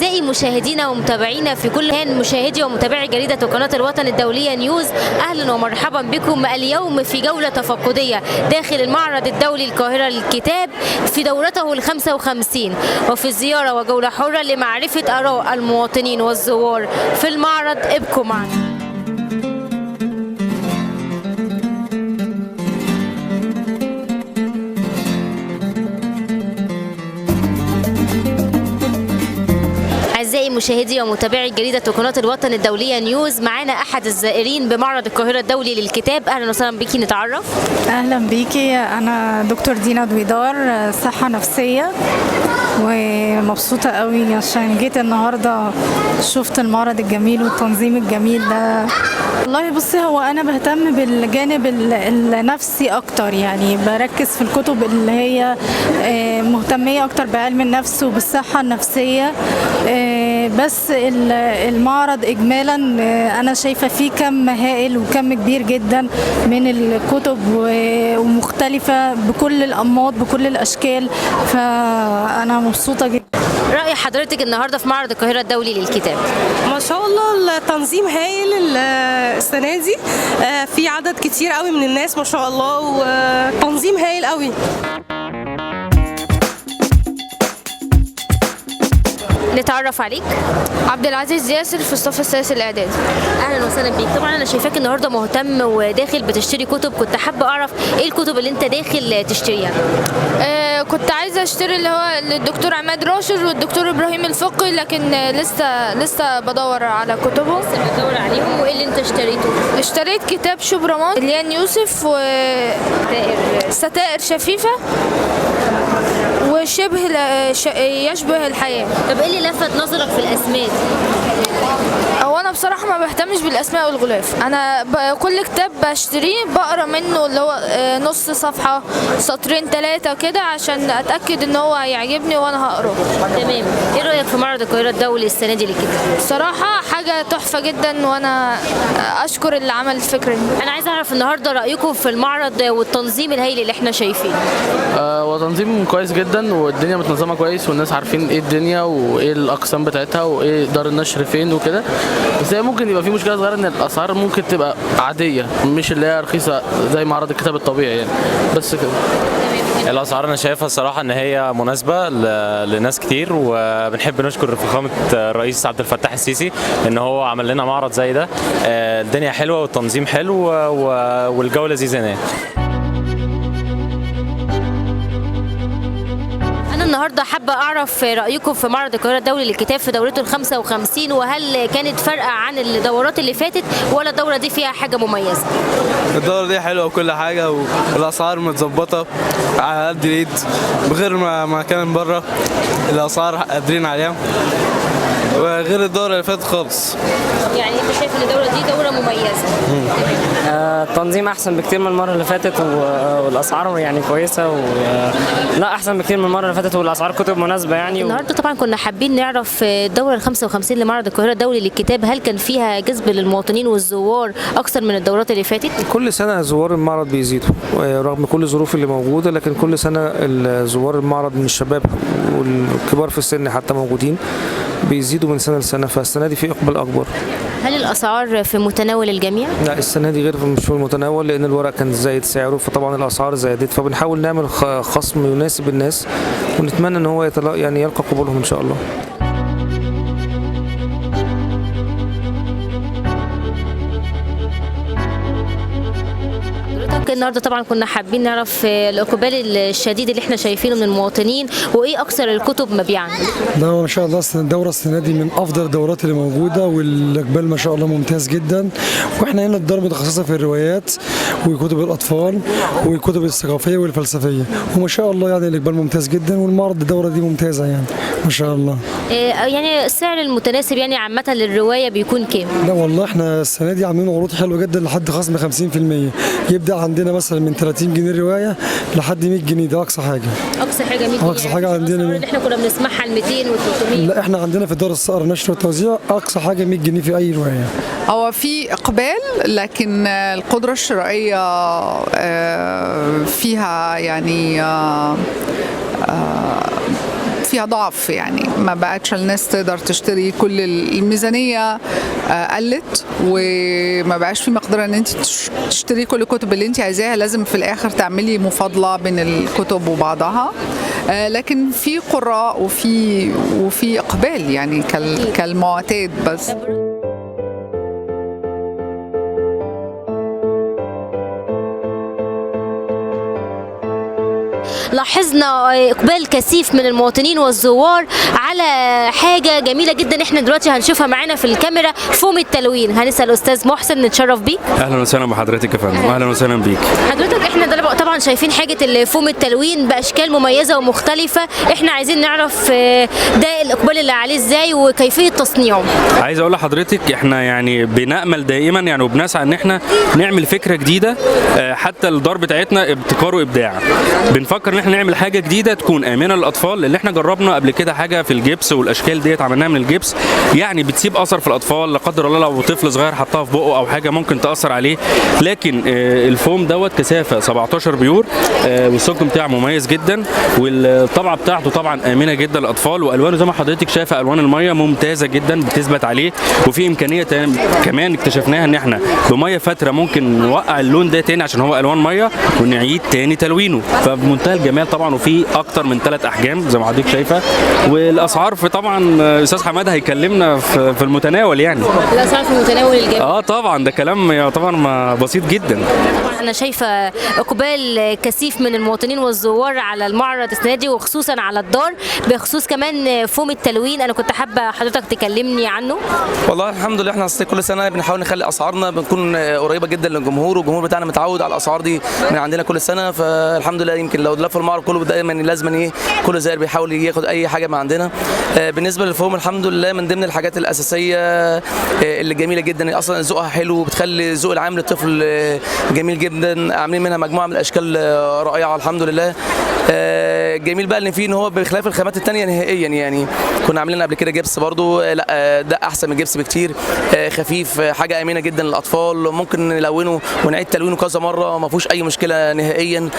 أعزائي مشاهدينا ومتابعينا في كل مكان، مشاهدي ومتابعي جريدة وقناة الوطن الدولية نيوز، أهلا ومرحبا بكم اليوم في جولة تفقدية داخل المعرض الدولي القاهرة للكتاب في دورته ال55، وفي زيارة وجولة حرة لمعرفة آراء المواطنين والزوار في المعرض. ابقوا معنا. أعزائي مشاهدي ومتابعي جريدة وقناة الوطن الدولية نيوز، معانا أحد الزائرين بمعرض القاهرة الدولي للكتاب. أهلا وسهلا بيكي، نتعرف. أهلا بيكي، أنا دكتور دينا دويدار، صحة نفسية، ومبسوطة قوي عشان جيت النهاردة شفت المعرض الجميل والتنظيم الجميل ده. والله بصي، هو أنا بهتم بالجانب النفسي أكتر، يعني بركز في الكتب اللي هي مهتمية أكتر بعلم النفس وبالصحة النفسية. بس المعرض إجمالا أنا شايفة فيه كم هائل وكم كبير جدا من الكتب ومختلفة بكل الأنماط بكل الأشكال، فأنا مبسوطة جدا. رأي حضرتك النهاردة في معرض القاهرة الدولي للكتاب؟ ما شاء الله التنظيم هايل السنة دي، في عدد كتير قوي من الناس ما شاء الله، وتنظيم هايل قوي. نتعرف عليك. عبد العزيز ياسر في الصف السادس الاعدادي. اهلا وسهلا بيك. طبعا انا شايفاك النهارده مهتم وداخل بتشتري كتب، كنت حابه اعرف ايه الكتب اللي انت داخل تشتريها؟ كنت عايزه اشتري اللي هو الدكتور عماد راشد والدكتور ابراهيم الفقي، لكن لسه بدور على كتبهم. لسه بدور عليهم. وايه اللي انت اشتريته؟ اشتريت كتاب شبرمان ليان يوسف وستائر شفيفه وشبه يشبه الحياه. طب ايه اللي لفت نظرك في الاسماء؟ هو انا بصراحه ما بهتمش بالاسماء والغلاف، انا كل كتاب بشتريه بقرا منه اللي هو نص صفحه سطرين 3 كده عشان اتاكد ان هو هيعجبني وانا هقراه. تمام. ايه رايك في معرض القاهره الدولي السنه دي للكتاب؟ صراحه حاجه تحفه جدا، وانا اشكر اللي عمل الفكره دي. انا عايزه اعرف النهارده رايكم في المعرض والتنظيم الهائل اللي احنا شايفينه. هو تنظيم كويس جدا، والدنيا متنظمه كويس، والناس عارفين ايه الدنيا وايه الاقسام بتاعتها وايه دار النشر فين وكده. بس هي ممكن يبقى في مشكله صغيره ان الاسعار ممكن تبقى عاديه، مش اللي هي رخيصه زي معرض الكتاب الطبيعي يعني، بس كده. الاسعار انا شايفها الصراحه ان هي مناسبه لناس كتير، وبنحب نشكر فخامه الرئيس عبد الفتاح السيسي ان هو عمل لنا معرض زي ده. الدنيا حلوه والتنظيم حلو والجو لذيذ هناك. النهارده حابه اعرف رايكم في معرض القاهره الدولي للكتاب في دورته ال55، وهل كانت فارقه عن الدورات اللي فاتت ولا الدوره دي فيها حاجه مميزه؟ الدوره دي حلوه وكل حاجه، والاسعار متظبطه على قد الايد، بغير ما كان بره الاسعار قادرين عليها، وغير الدوره اللي فاتت خالص. يعني انت شايف ان الدوره دي دوره مميزه؟ التنظيم احسن بكتير من المره اللي فاتت، والاسعار يعني كويسه لا احسن بكتير من المره اللي فاتت، والاسعار كتب مناسبه يعني. النهارده طبعا كنا حابين نعرف الدوره ال55 لمعرض القاهره الدولي للكتاب، هل كان فيها جذب للمواطنين والزوار اكثر من الدورات اللي فاتت؟ كل سنه زوار المعرض بيزيدوا رغم كل الظروف اللي موجوده، لكن كل سنه زوار المعرض من الشباب والكبار في السن حتى موجودين بيزيدوا من سنه لسنه، فالسنه دي في اقبال اكبر. هل الاسعار في متناول الجميع؟ لا، السنه دي غير مش في المتناول، لان الورق كان زايد سعره، فطبعا الاسعار زادت، فبنحاول نعمل خصم يناسب الناس، ونتمنى ان هو يعني يلقى قبولهم ان شاء الله. النهارده طبعا كنا حابين نعرف الاقبال الشديد اللي احنا شايفينه من المواطنين، وايه اكثر الكتب مبيعا؟ لا ما شاء الله الدوره السنه دي من افضل الدورات اللي موجوده، والاقبال ما شاء الله ممتاز جدا. واحنا هنا الدار متخصصه في الروايات وكتب الاطفال والكتب الثقافيه والفلسفيه، وما شاء الله يعني الاقبال ممتاز جدا، والمعرض الدوره دي ممتازه يعني ما شاء الله. يعني السعر المتناسب يعني عامه للروايه بيكون كام؟ لا والله احنا السنه دي عاملين عروض حلوه جدا لحد خصم 50%، يبدا عندنا مثلا من 30 جنيه الروايه لحد 100 جنيه، ده اقصى حاجه. اقصى حاجه 100 جنيه؟ اقصى حاجه عندنا اللي احنا كنا بنسمعها ال 200 وال 300. لا احنا عندنا في دار الصقر نشر والتوزيع اقصى حاجه 100 جنيه في اي روايه. هو في اقبال، لكن القدره الشرائيه فيها يعني فيها ضعف، يعني ما بقتش الناس تقدر تشتري، كل الميزانيه قلت وما بقاش في مقدره ان انت تشتري كل الكتب اللي انت عايزاها، لازم في الاخر تعملي مفاضله بين الكتب وبعضها. لكن في قراء وفي اقبال يعني كالمعتاد بس. لاحظنا اقبال كثيف من المواطنين والزوار على حاجه جميله جدا احنا دلوقتي هنشوفها معانا في الكاميرا، فوم التلوين. هنسال استاذ محسن، نتشرف بيك. اهلا وسهلا بحضرتك يا فندم. اهلا وسهلا بيك حضرتك. احنا طبعا شايفين حاجه فوم التلوين باشكال مميزه ومختلفه، احنا عايزين نعرف ده الاقبال اللي عليه ازاي وكيفيه تصنيعه. عايز اقول لحضرتك احنا يعني بنأمل دائما يعني وبنسعى ان احنا نعمل فكره جديده، حتى الدار بتاعتنا ابتكار وابداع. بنفكر ان احنا نعمل حاجه جديده تكون امنه للاطفال، اللي احنا جربنا قبل كده حاجه في الجبس والاشكال ديت عملناها من الجبس، يعني بتسيب اثر في الاطفال، لا قدر الله لو طفل صغير حطها في بقه او حاجه ممكن تاثر عليه. لكن الفوم دوت كثافه 17 بيور، والسمك بتاعه مميز جدا، والطبعه بتاعته طبعا امنه جدا للاطفال، والوانه زي ما حضرتك شايفه الوان الميه ممتازه جدا بتثبت عليه. وفي امكانيه كمان اكتشفناها ان احنا بميه فتره ممكن نوقع اللون ده تاني عشان هو الوان ميه ونعيد تاني تلوينه، فبمنتهى الجمال طبعا. وفي اكتر من 3 احجام زي ما حضرتك شايفه، والاسعار في طبعا استاذ حماده هيكلمنا في المتناول، يعني الاسعار في المتناول الجميع. طبعا ده كلام يعتبر بسيط جدا. انا شايفه اقبال كثيف من المواطنين والزوار على المعرض السنه دي، وخصوصا على الدار بخصوص كمان فوم التلوين. انا كنت حابه حضرتك تكلمني عنه. والله الحمد لله احنا كل سنه بنحاول نخلي اسعارنا بنكون قريبه جدا للجمهور، والجمهور بتاعنا متعود على الاسعار دي من عندنا كل سنه، فالحمد لله. يمكن لو لف المعرض كله دايما لازم كل زائر بيحاول ياخد اي حاجه من عندنا. بالنسبه للفوم الحمد لله من ضمن الحاجات الاساسيه اللي جميله جدا، اصلا ذوقها حلو، بتخلي الذوق العام للطفل جميل جدا. عاملين منها مجموعه من الاشكال رائعه الحمد لله. جميل بقى ان هو بخلاف الخامات الثانيه نهائيا، يعني كنا عاملين قبل كده جبس برضو، لا ده احسن من الجبس بكتير، خفيف، حاجه امنه جدا للاطفال، ممكن نلونه ونعيد تلوينه كذا مره ما فيهوش اي مشكله نهائيا.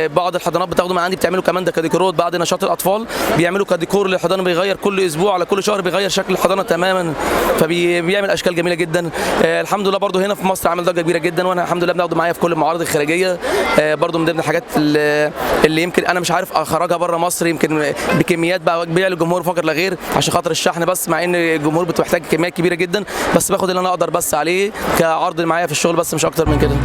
بعض الحضانات بتاخده من عندي بتعملوا كمان ده كديكورات بعد نشاط الاطفال، بيعملوا كديكور للحضانه، بيغير كل اسبوع على كل شهر بيغير شكل الحضانه تماما، فبيعمل اشكال جميله جدا. الحمد لله برضو هنا في مصر عامل ضجه كبيره جدا، وانا الحمد لله بناخده معايا في كل المعارض الخارجيه. برضو من ضمن الحاجات اللي يمكن انا مش عارف اخرجها بره مصر، يمكن بكميات بقى بيع للجمهور فقط لا غير عشان خاطر الشحن بس، مع ان الجمهور بتحتاج كميات كبيره جدا، بس باخد اللي انا اقدر بس عليه كعرض معايا في الشغل بس مش اكتر من كده.